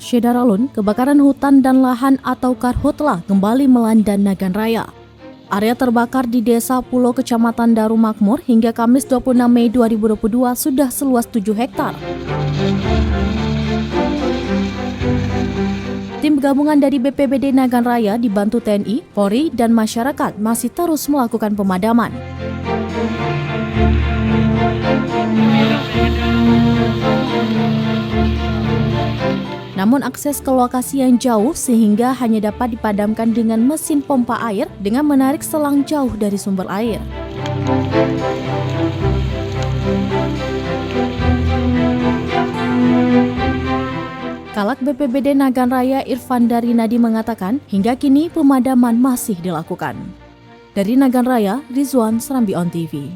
Syedaralun, kebakaran hutan dan lahan atau karhutla kembali melanda Nagan Raya. Area terbakar di Desa Pulau Kecamatan Daru Makmur hingga Kamis 26 Mei 2022 sudah seluas 7 hektar. Tim gabungan dari BPBD Nagan Raya dibantu TNI, Polri, dan masyarakat masih terus melakukan pemadaman. Namun akses ke lokasi yang jauh sehingga hanya dapat dipadamkan dengan mesin pompa air dengan menarik selang jauh dari sumber air. Kalak BPBD Nagan Raya Irfan Darinadi mengatakan hingga kini pemadaman masih dilakukan. Dari Nagan Raya, Rizwan, Serambi On TV.